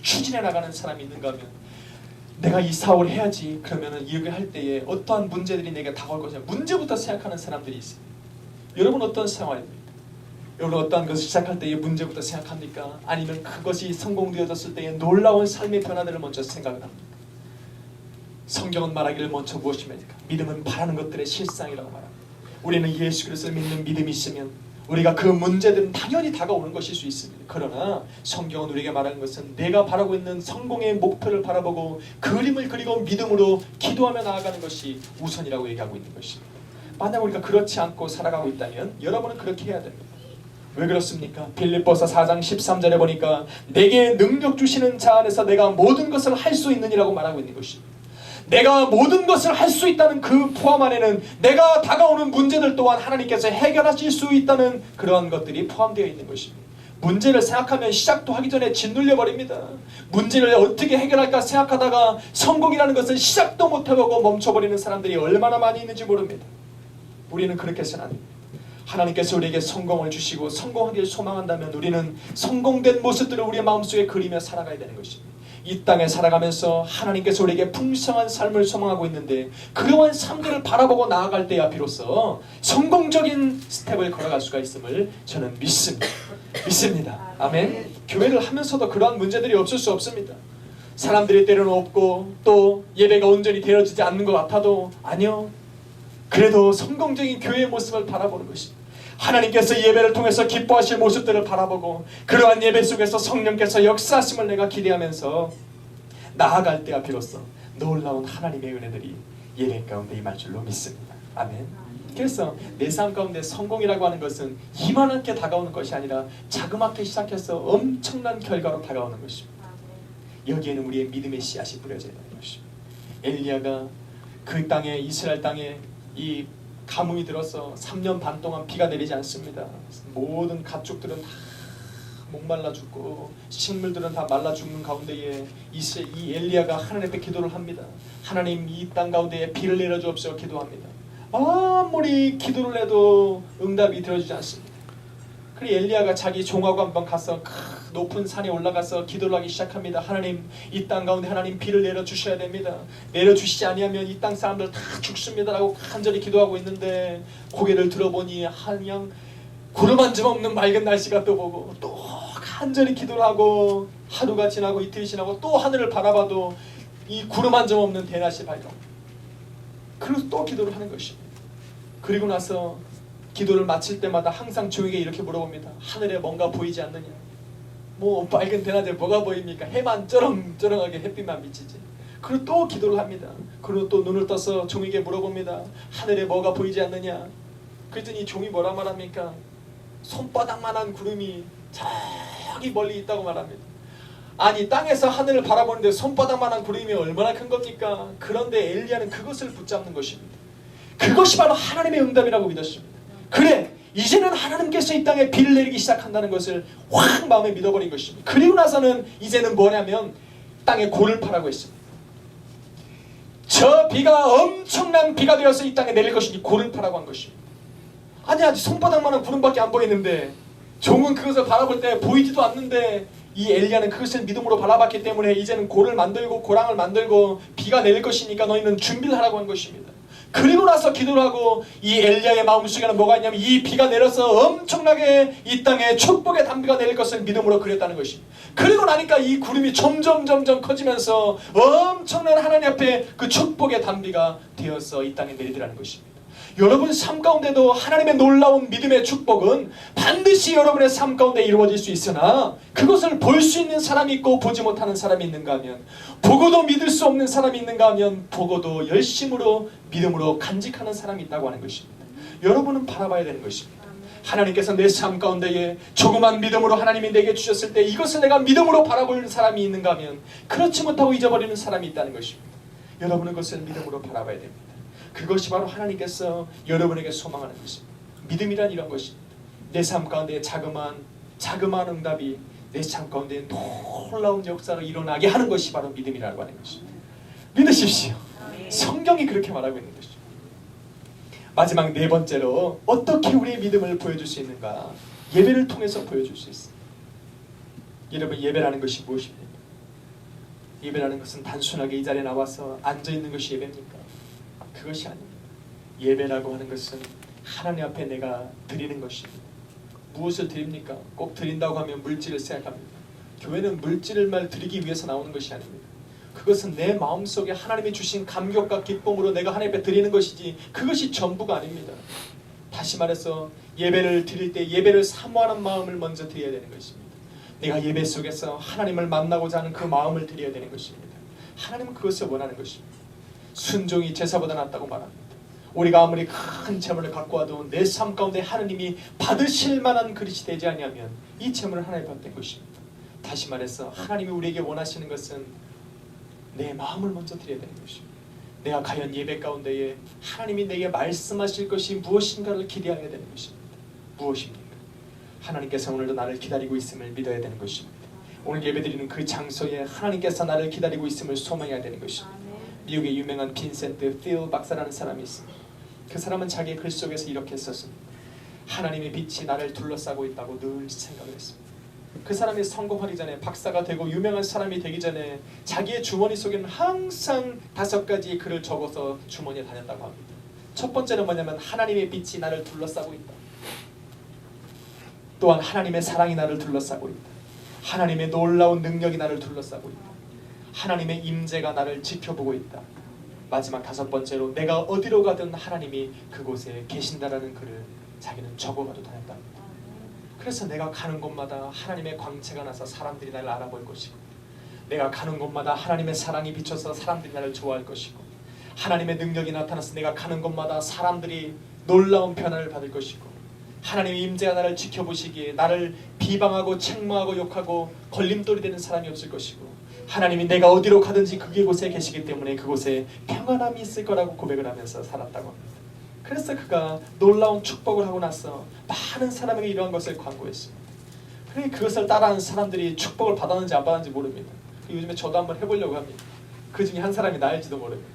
추진해 나가는 사람이 있는가 하면 내가 이 사업을 해야지 그러면은 이렇게 할 때에 어떠한 문제들이 내게 다가올 것이냐 문제부터 생각하는 사람들이 있어요. 여러분 어떤 상황입니까? 여러분 어떠한 것을 시작할 때에 문제부터 생각합니까? 아니면 그것이 성공되어졌을 때에 놀라운 삶의 변화들을 먼저 생각을 합니까? 성경은 말하기를 먼저 무엇입니까? 믿음은 바라는 것들의 실상이라고 말합니다. 우리는 예수 그리스도를 믿는 믿음이 있으면 우리가 그 문제들은 당연히 다가오는 것일 수 있습니다. 그러나 성경은 우리에게 말하는 것은 내가 바라고 있는 성공의 목표를 바라보고 그림을 그리고 믿음으로 기도하며 나아가는 것이 우선이라고 얘기하고 있는 것입니다. 만약 우리가 그렇지 않고 살아가고 있다면 여러분은 그렇게 해야 됩니다. 왜 그렇습니까? 빌립보서 4장 13절에 보니까 내게 능력 주시는 자 안에서 내가 모든 것을 할 수 있느니라고 말하고 있는 것입니다. 내가 모든 것을 할 수 있다는 그 포함 안에는 내가 다가오는 문제들 또한 하나님께서 해결하실 수 있다는 그러한 것들이 포함되어 있는 것입니다. 문제를 생각하면 시작도 하기 전에 짓눌려 버립니다. 문제를 어떻게 해결할까 생각하다가 성공이라는 것을 시작도 못해보고 멈춰버리는 사람들이 얼마나 많이 있는지 모릅니다. 우리는 그렇게 해서는 안 됩니다. 하나님께서 우리에게 성공을 주시고 성공하기를 소망한다면 우리는 성공된 모습들을 우리의 마음속에 그리며 살아가야 되는 것입니다. 이 땅에 살아가면서 하나님께서 우리에게 풍성한 삶을 소망하고 있는데 그러한 삶들을 바라보고 나아갈 때야 비로소 성공적인 스텝을 걸어갈 수가 있음을 저는 믿습니다. 아멘. 교회를 하면서도 그러한 문제들이 없을 수 없습니다. 사람들이 때로는 없고 또 예배가 온전히 되어지지 않는 것 같아도 아니요. 그래도 성공적인 교회의 모습을 바라보는 것입니다. 하나님께서 예배를 통해서 기뻐하실 모습들을 바라보고 그러한 예배 속에서 성령께서 역사하심을 내가 기대하면서 나아갈 때야 비로소 놀라운 하나님의 은혜들이 예배 가운데 임할 줄로 믿습니다. 아멘. 그래서 내 삶 가운데 성공이라고 하는 것은 이만하게 다가오는 것이 아니라 자그맣게 시작해서 엄청난 결과로 다가오는 것입니다. 여기에는 우리의 믿음의 씨앗이 뿌려져야 되는 것입니다. 엘리야가 그 땅에 이스라엘 땅에 이 가뭄이 들어서 3년 반 동안 비가 내리지 않습니다. 모든 가축들은 다 목말라 죽고 식물들은 다 말라 죽는 가운데에 이 엘리야가 하나님 앞에 기도를 합니다. 하나님 이 땅 가운데에 비를 내려주옵소서 기도합니다. 아무리 기도를 해도 응답이 들어주지 않습니다. 그리고 엘리야가 자기 종하고 한번 가서 높은 산에 올라가서 기도를 하기 시작합니다. 하나님 이 땅 가운데 하나님 비를 내려주셔야 됩니다. 내려주시지 아니하면 이 땅 사람들 다 죽습니다 라고 간절히 기도하고 있는데 고개를 들어보니 한양 구름 한 점 없는 맑은 날씨가 떠보고 또 간절히 기도를 하고 하루가 지나고 이틀이 지나고 또 하늘을 바라봐도 이 구름 한 점 없는 대낮이 밝아. 그리고 또 기도를 하는 것입니다. 그리고 나서 기도를 마칠 때마다 항상 종에게 이렇게 물어봅니다. 하늘에 뭔가 보이지 않느냐? 뭐 밝은 대낮에 뭐가 보입니까? 해만 쩌렁쩌렁하게 햇빛만 비치지. 그리고 또 기도를 합니다. 그리고 또 눈을 떠서 종에게 물어봅니다. 하늘에 뭐가 보이지 않느냐? 그랬더니 종이 뭐라 말합니까? 손바닥만한 구름이 저기 멀리 있다고 말합니다. 아니 땅에서 하늘을 바라보는데 손바닥만한 구름이 얼마나 큰 겁니까? 그런데 엘리야는 그것을 붙잡는 것입니다. 그것이 바로 하나님의 응답이라고 믿었습니다. 그래 이제는 하나님께서 이 땅에 비를 내리기 시작한다는 것을 확 마음에 믿어버린 것입니다. 그리고 나서는 이제는 뭐냐면 땅에 고를 파라고 했습니다. 저 비가 엄청난 비가 되어서 이 땅에 내릴 것이니 고를 파라고 한 것입니다. 아니 아직 손바닥만한 구름밖에 안 보이는데 종은 그것을 바라볼 때 보이지도 않는데 이 엘리야는 그것을 믿음으로 바라봤기 때문에 이제는 고를 만들고 고랑을 만들고 비가 내릴 것이니까 너희는 준비를 하라고 한 것입니다. 그리고 나서 기도를 하고 이 엘리야의 마음속에는 뭐가 있냐면 이 비가 내려서 엄청나게 이 땅에 축복의 단비가 내릴 것을 믿음으로 그렸다는 것입니다. 그리고 나니까 이 구름이 점점 커지면서 엄청난 하나님 앞에 그 축복의 단비가 되어서 이 땅에 내리더라는 것입니다. 여러분 삶 가운데도 하나님의 놀라운 믿음의 축복은 반드시 여러분의 삶 가운데 이루어질 수 있으나 그것을 볼 수 있는 사람이 있고 보지 못하는 사람이 있는가 하면 보고도 믿을 수 없는 사람이 있는가 하면 보고도 열심으로 믿음으로 간직하는 사람이 있다고 하는 것입니다. 여러분은 바라봐야 되는 것입니다. 하나님께서 내 삶 가운데에 조그만 믿음으로 하나님이 내게 주셨을 때 이것을 내가 믿음으로 바라보는 사람이 있는가 하면 그렇지 못하고 잊어버리는 사람이 있다는 것입니다. 여러분은 그것을 믿음으로 바라봐야 됩니다. 그것이 바로 하나님께서 여러분에게 소망하는 것입니다. 믿음이란 이런 것입니다. 내 삶 가운데 자그마한 응답이 내 삶 가운데 놀라운 역사로 일어나게 하는 것이 바로 믿음이라고 하는 것입니다. 믿으십시오. 성경이 그렇게 말하고 있는 것이죠. 마지막 네 번째로 어떻게 우리의 믿음을 보여줄 수 있는가? 예배를 통해서 보여줄 수 있습니다. 여러분 예배라는 것이 무엇입니까? 예배라는 것은 단순하게 이 자리에 나와서 앉아있는 것이 예배입니까? 그것이 아닙니다. 예배라고 하는 것은 하나님 앞에 내가 드리는 것입니다. 무엇을 드립니까? 꼭 드린다고 하면 물질을 생각합니다. 교회는 물질을 드리기 위해서 나오는 것이 아닙니다. 그것은 내 마음속에 하나님이 주신 감격과 기쁨으로 내가 하나님 앞에 드리는 것이지 그것이 전부가 아닙니다. 다시 말해서 예배를 드릴 때 예배를 사모하는 마음을 먼저 드려야 되는 것입니다. 내가 예배 속에서 하나님을 만나고자 하는 그 마음을 드려야 되는 것입니다. 하나님은 그것을 원하는 것입니다. 순종이 제사보다 낫다고 말합니다. 우리가 아무리 큰 재물을 갖고 와도 내 삶 가운데 하나님이 받으실 만한 그릇이 되지 않으면 이 재물은 하나님 받는 것입니다. 다시 말해서 하나님이 우리에게 원하시는 것은 내 마음을 먼저 드려야 되는 것입니다. 내가 과연 예배 가운데에 하나님이 내게 말씀하실 것이 무엇인가를 기대해야 되는 것입니다. 무엇입니까? 하나님께서 오늘도 나를 기다리고 있음을 믿어야 되는 것입니다. 오늘 예배드리는 그 장소에 하나님께서 나를 기다리고 있음을 소망해야 되는 것입니다. 미국의 유명한 빈센트 필 박사라는 사람이 있습니다. 그 사람은 자기의 글 속에서 이렇게 썼습니다. 하나님의 빛이 나를 둘러싸고 있다고 늘 생각을 했습니다. 그 사람이 성공하기 전에 박사가 되고 유명한 사람이 되기 전에 자기의 주머니 속에는 항상 5가지의 글을 적어서 주머니에 다녔다고 합니다. 첫 번째는 뭐냐면 하나님의 빛이 나를 둘러싸고 있다. 또한 하나님의 사랑이 나를 둘러싸고 있다. 하나님의 놀라운 능력이 나를 둘러싸고 있다. 하나님의 임재가 나를 지켜보고 있다. 마지막 5번째로 내가 어디로 가든 하나님이 그곳에 계신다라는 글을 자기는 적어가도 다녔답니다. 그래서 내가 가는 곳마다 하나님의 광채가 나서 사람들이 나를 알아볼 것이고, 내가 가는 곳마다 하나님의 사랑이 비춰서 사람들이 나를 좋아할 것이고, 하나님의 능력이 나타나서 내가 가는 곳마다 사람들이 놀라운 변화를 받을 것이고, 하나님의 임재가 나를 지켜보시기에 나를 비방하고 책망하고 욕하고 걸림돌이 되는 사람이 없을 것이고, 하나님이 내가 어디로 가든지 그곳에 계시기 때문에 그곳에 평안함이 있을 거라고 고백을 하면서 살았다고 합니다. 그래서 그가 놀라운 축복을 하고 나서 많은 사람에게 이러한 것을 광고했습니다. 그러니 그것을 따라하는 사람들이 축복을 받았는지 안 받았는지 모릅니다. 요즘에 저도 한번 해보려고 합니다. 그 중에 한 사람이 나일지도 모릅니다.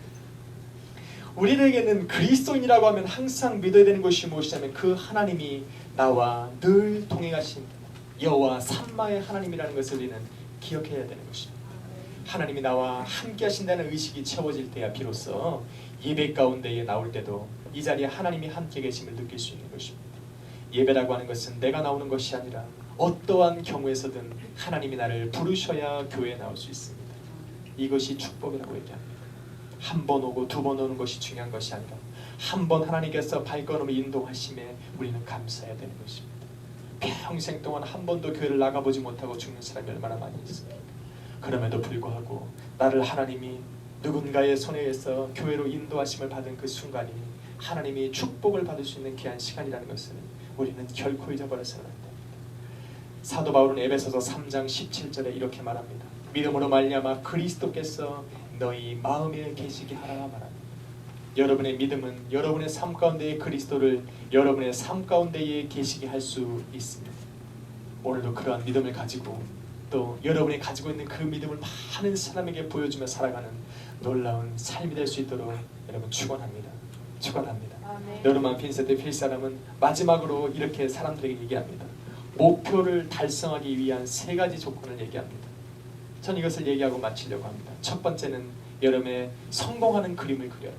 우리에게는 그리스도인이라고 하면 항상 믿어야 되는 것이 무엇이냐면 그 하나님이 나와 늘 동행하신 여호와 삼마의 하나님이라는 것을 우리는 기억해야 되는 것입니다. 하나님이 나와 함께 하신다는 의식이 채워질 때야 비로소 예배 가운데에 나올 때도 이 자리에 하나님이 함께 계심을 느낄 수 있는 것입니다. 예배라고 하는 것은 내가 나오는 것이 아니라 어떠한 경우에서든 하나님이 나를 부르셔야 교회에 나올 수 있습니다. 이것이 축복이라고 얘기합니다. 한 번 오고 2번 오는 것이 중요한 것이 아니라 한 번 하나님께서 발걸음을 인도하심에 우리는 감사해야 되는 것입니다. 평생 동안 한 번도 교회를 나가보지 못하고 죽는 사람이 얼마나 많이 있습니까? 그럼에도 불구하고 나를 하나님이 누군가의 손에 의해서 교회로 인도하심을 받은 그 순간이 하나님이 축복을 받을 수 있는 귀한 시간이라는 것을 우리는 결코 잊어버려서는 안 됩니다. 사도 바울은 에베소서 3장 17절에 이렇게 말합니다. 믿음으로 말미암아 그리스도께서 너희 마음에 계시게 하라 말합니다. 여러분의 믿음은 여러분의 삶 가운데의 그리스도를 여러분의 삶 가운데에 계시게 할 수 있습니다. 오늘도 그러한 믿음을 가지고 또 여러분이 가지고 있는 그 믿음을 많은 사람에게 보여주며 살아가는 놀라운 삶이 될 수 있도록 여러분 축원합니다. 축원합니다. 여러분 빈센트 필 사람은 마지막으로 이렇게 사람들에게 얘기합니다. 목표를 달성하기 위한 3가지 조건을 얘기합니다. 전 이것을 얘기하고 마치려고 합니다. 첫 번째는 여러분의 성공하는 그림을 그려라.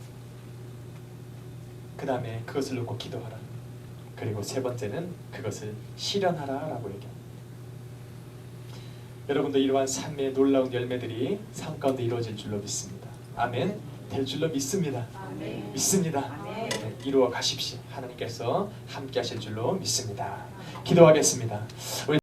그 다음에 그것을 놓고 기도하라. 그리고 3번째는 그것을 실현하라 라고 얘기합니다. 여러분도 이러한 삶의 놀라운 열매들이 삶 가운데 이루어질 줄로 믿습니다. 아멘. 될 줄로 믿습니다. 아멘. 믿습니다. 아멘. 네, 이루어 가십시오. 하나님께서 함께 하실 줄로 믿습니다. 기도하겠습니다. 우리